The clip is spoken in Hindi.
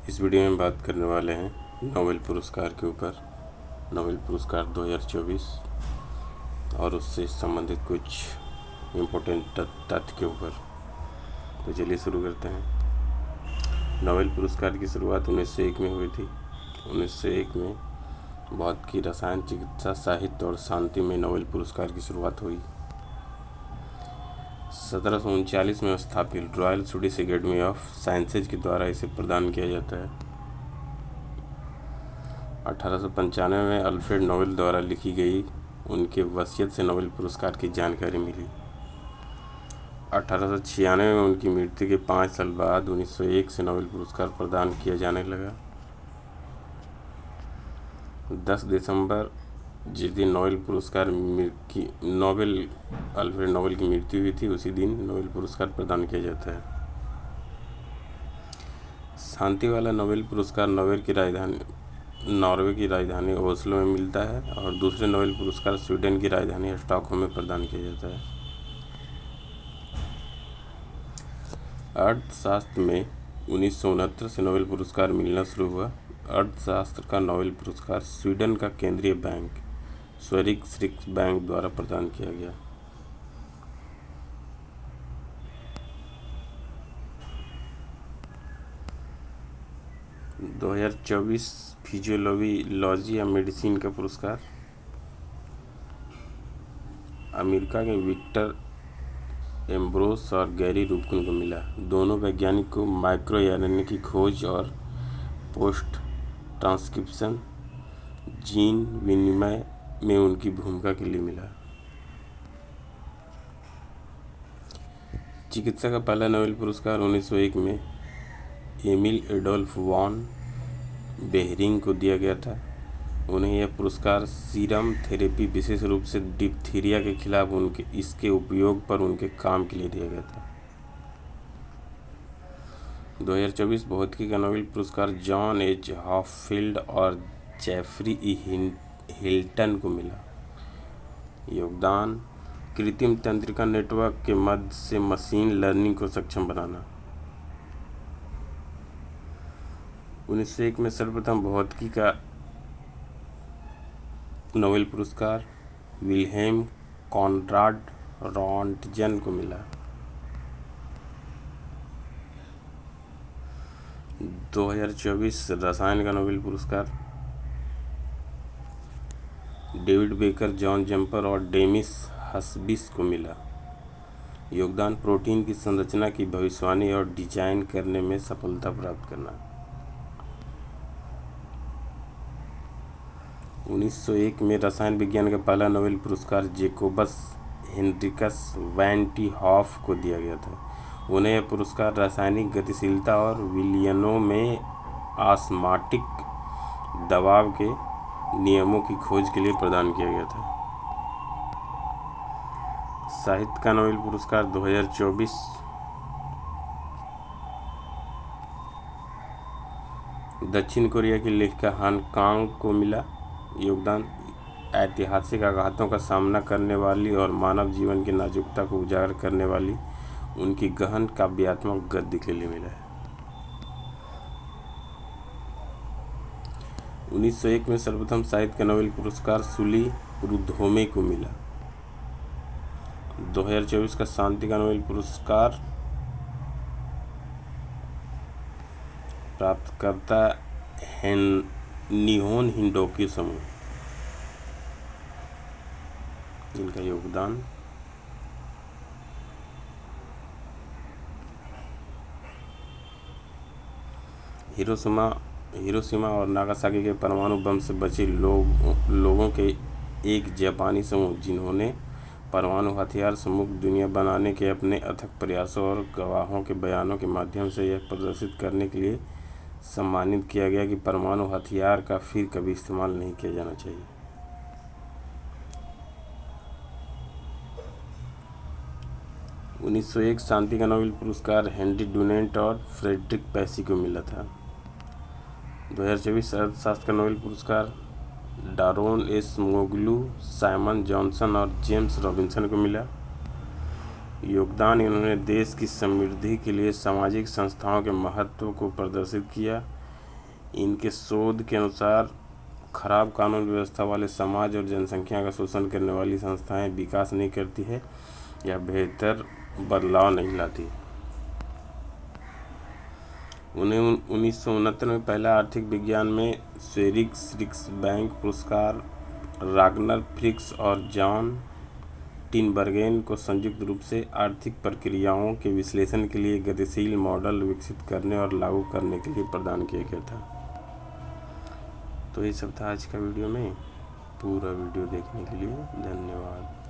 इस वीडियो में बात करने वाले हैं नोबेल पुरस्कार के ऊपर। नोबेल पुरस्कार 2024 और उससे संबंधित कुछ इम्पोर्टेंट तथ्य के ऊपर। तो चलिए शुरू करते हैं। नोबेल पुरस्कार की शुरुआत 1901 में हुई थी। 1901 में भौतिकी, रसायन, चिकित्सा, साहित्य और शांति में नोबेल पुरस्कार की शुरुआत हुई। 1739 में स्थापित royal Swedish academy of sciences के द्वारा इसे प्रदान किया जाता है। 1895 में अल्फ्रेड नोबेल द्वारा लिखी गई उनके वसीयत से नोबेल पुरस्कार की जानकारी मिली। 1896 में उनकी मृत्यु के 5 साल बाद 1901 से नोबेल पुरस्कार प्रदान किया जाने लगा। 10 दिसंबर जिस दिन अल्फ्रेड नोबेल की मृत्यु हुई थी, उसी दिन नोबेल पुरस्कार प्रदान किया जाता है। शांति वाला नोबेल पुरस्कार नॉर्वे की राजधानी ओस्लो में मिलता है और दूसरे नोबेल पुरस्कार स्वीडन की राजधानी स्टॉकहोम में प्रदान किया जाता है। अर्थशास्त्र में 1969 से नोबेल पुरस्कार मिलना शुरू हुआ। अर्थशास्त्र का नोबेल पुरस्कार स्वीडन का केंद्रीय बैंक स्वरिक्स बैंक द्वारा प्रदान किया गया। दो 2024 फिजियोलॉजी या मेडिसिन का पुरस्कार अमेरिका के विक्टर एम्ब्रोस और गैरी रूबकिन को मिला। दोनों वैज्ञानिक को माइक्रो आरएनए की खोज और पोस्ट ट्रांसक्रिप्शन जीन विनिमय में उनकी भूमिका के लिए मिला। चिकित्सा का पहला नोबेल पुरस्कार 1901 में एमिल एडोल्फ वॉन बेहरिंग को दिया गया था। उन्हें यह पुरस्कार सीरम थेरेपी, विशेष रूप से डिप्थीरिया के खिलाफ इसके उपयोग पर उनके काम के लिए दिया गया था। 2024 भौतिकी का नोबेल पुरस्कार जॉन एच हॉपफील्ड और जेफरी ई हिल्टन को मिला। योगदान कृत्रिम तंत्रिका नेटवर्क के मदद से मशीन लर्निंग को सक्षम बनाना। 1901 में सर्वप्रथम भौतिकी का नोबेल पुरस्कार विल्हेम कॉनराड रॉन्टजन को मिला। 2024 रसायन का नोबेल पुरस्कार डेविड बेकर, जॉन जम्पर और डेमिस हस्बिस को मिला। योगदान प्रोटीन की संरचना की भविष्यवाणी और डिजाइन करने में सफलता प्राप्त करना। 1901 में रसायन विज्ञान का पहला नोबेल पुरस्कार Jacobus Henricus van T half को दिया गया था। उन्हें यह पुरस्कार रासायनिक गतिशीलता और विलयनों में ऑस्मोटिक दबाव के नियमों की खोज के लिए प्रदान किया गया था। साहित्य का नोबेल पुरस्कार 2024 दक्षिण कोरिया की लेखिका हान कांग को मिला। योगदान ऐतिहासिक आघातों का सामना करने वाली और मानव जीवन की नाजुकता को उजागर करने वाली उनकी गहन काव्यात्मक गद्य के लिए मिला है। 1901 में सर्वप्रथम साहित्य का नोबेल पुरस्कार सुली प्रुधोमे को मिला। 2024 का शांति का नोबेल पुरस्कार प्राप्तकर्ता निहोन हिंडोकी समूह, इनका योगदान हिरोशिमा और नागासाकी के परमाणु बम से बचे लोगों के एक जापानी समूह, जिन्होंने परमाणु हथियार से मुक्त दुनिया बनाने के अपने अथक प्रयासों और गवाहों के बयानों के माध्यम से यह प्रदर्शित करने के लिए सम्मानित किया गया कि परमाणु हथियार का फिर कभी इस्तेमाल नहीं किया जाना चाहिए। 1901 शांति का नोबेल पुरस्कार हेनरी डुनेंट और फ्रेडरिक पैसी को मिला था। 2024 अर्थशास्त्र का नोबेल पुरस्कार डारोन एस मोगलू, साइमन जॉनसन और जेम्स रॉबिन्सन को मिला। योगदान इन्होंने देश की समृद्धि के लिए सामाजिक संस्थाओं के महत्व को प्रदर्शित किया। इनके शोध के अनुसार खराब कानून व्यवस्था वाले समाज और जनसंख्या का शोषण करने वाली संस्थाएं विकास नहीं करती है या बेहतर बदलाव नहीं लाती। उन्हें 1969 में पहला आर्थिक विज्ञान में स्वेरिग्स रिक्स बैंक पुरस्कार रागनर फ्रिक्स और जॉन टिनबर्गेन को संयुक्त रूप से आर्थिक प्रक्रियाओं के विश्लेषण के लिए गतिशील मॉडल विकसित करने और लागू करने के लिए प्रदान किया गया था। तो ये सब था आज का वीडियो में। पूरा वीडियो देखने के लिए धन्यवाद।